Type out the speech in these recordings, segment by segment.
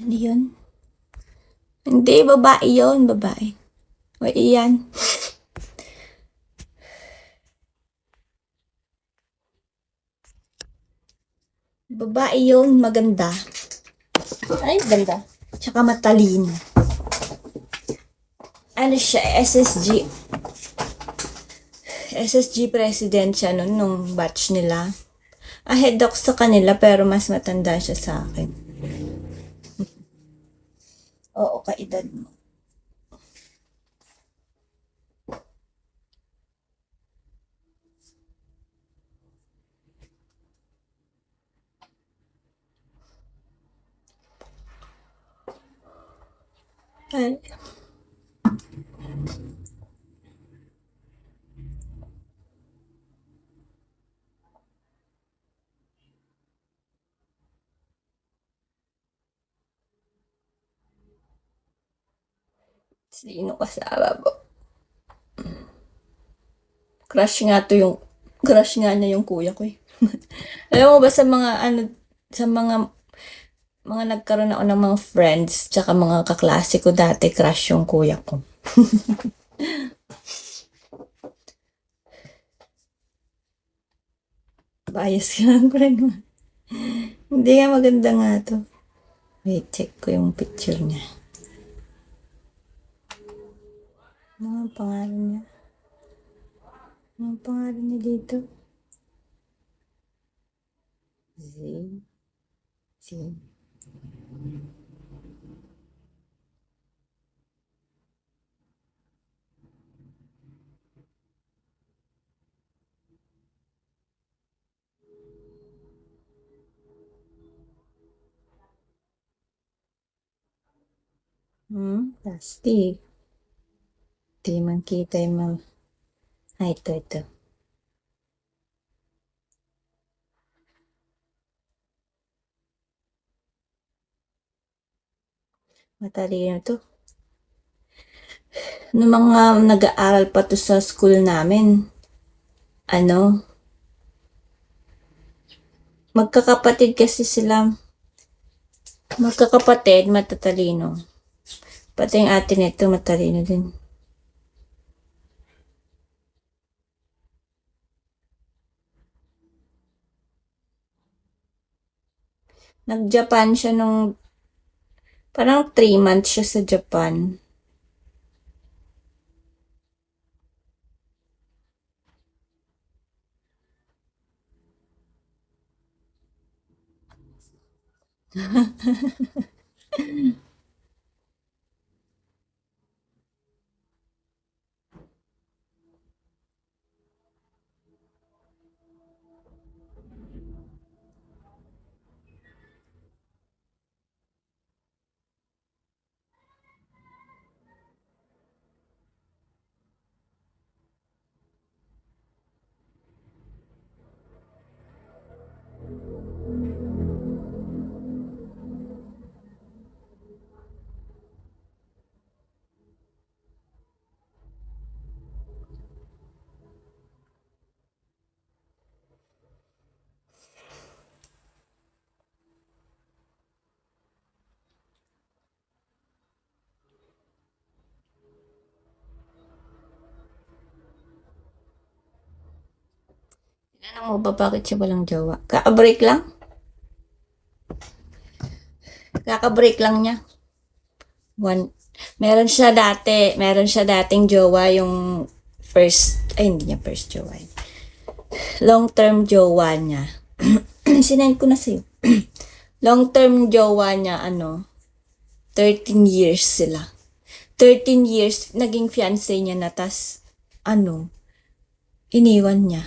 Ano yun? Hindi, babae yun, babae. O iyan. Babae yun, maganda. Ay, ganda. Tsaka matalino. Ano siya, SSG president siya nun, nung batch nila. Ahead ako sa kanila pero mas matanda siya sa akin. Oo, kaedad mo. Ay. Sino kasama mo? Crush nga niya yung kuya ko eh. Alam mo ba sa mga ano, sa mga nagkaroon ako ng mga friends, tsaka mga kaklase ko dati, crush yung kuya ko. Bias ka lang, friend mo. Hindi nga maganda nga to. Wait, check ko yung picture niya. Ano ang pangalan niya? Ano ang pangalan niya dito? Z. Z. Plastic. Di man kita yung mga... Ay, ito. Matalino to. Nung mga nag-aaral pa to sa school namin, ano, magkakapatid kasi sila. Magkakapatid, matatalino. Pati yung ate nito, matalino din. Nag-Japan siya nung, parang 3 months siya sa Japan. Tinanong mo ba bakit siya walang jowa? Kaka-break lang? Kaka-break lang niya. Meron siya dating jowa yung hindi niya first jowa. Long-term jowa niya. Sinend ko na sa'yo. Long-term jowa niya, 13 years sila. 13 years, naging fiancé niya na, tas, iniwan niya.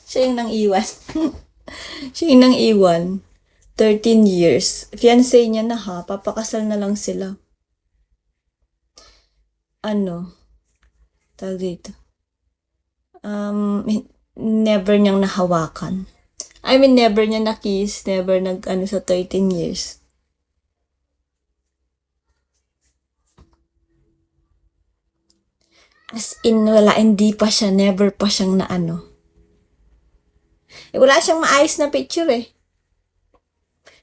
Siya yung nang iwan. Siya yung nang iwan. 13 years. Fiancé niya na ha, papakasal na lang sila. Tawag dito. Never niyang nahawakan. I mean, never niya na-kiss, never sa 13 years. As in, wala, hindi pa siya, never pa siyang na wala siyang maayos na picture eh.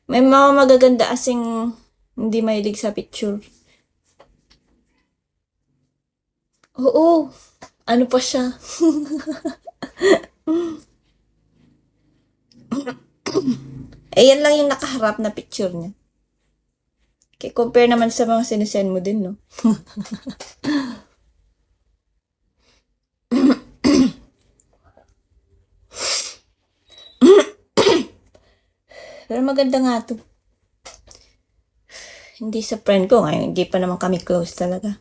May mga magaganda asing hindi mahilig sa picture. Oo, ano pa siya? Yan lang yung nakaharap na picture niya. Okay, compare naman sa mga sinisend mo din, no? Pero maganda nga to. Hindi sa friend ko, ngayon hindi pa naman kami close talaga.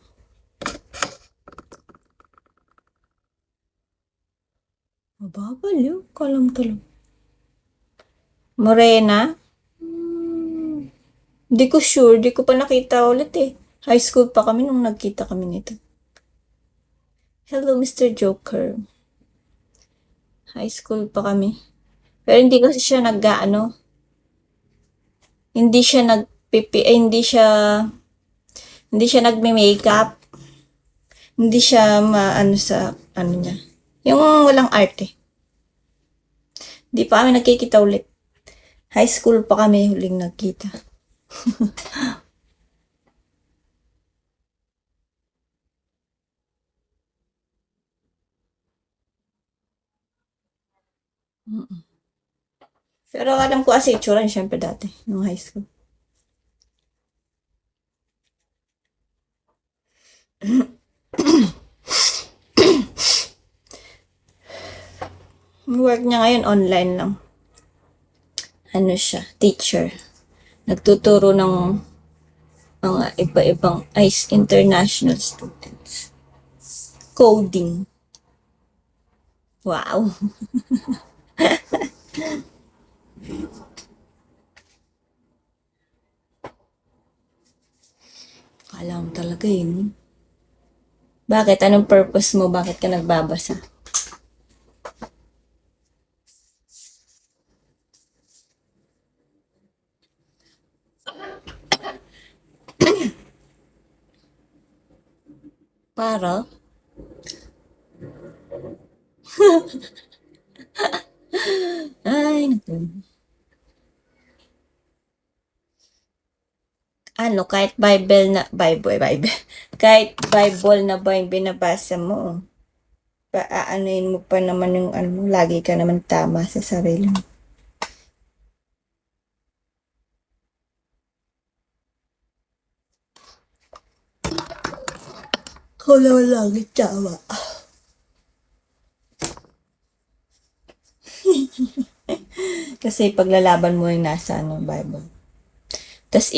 Mababal yun, kalam-talam. Morena? Hindi ko sure, di ko pa nakita ulit eh. High school pa kami nung nagkita kami nito. Hello, Mr. Joker. High school pa kami. Pero hindi kasi siya hindi siya hindi siya nagme-makeup. Hindi siya maano sa ano niya. Yung walang arte. Hindi pa kami nagkikita ulit. High school pa kami huling nagkita. Pero alam ko kasi itsura niya syempre dati, nung high school. Work niya ngayon online lang. Ano siya, teacher. Nagtuturo ng mga iba-ibang ICE international students. Coding. Wow. Alam talaga yun. Bakit? Anong purpose mo? Bakit ka nagbabasa? Para? Ay, naku. Ano, kahit Bible. Kahit Bible na ba yung binabasa mo, paaanuin mo pa naman yung ano mo, lagi ka naman tama sa sarili mo. Wala lagi tama. Kasi paglalaban mo yung nasa Bible. Tapos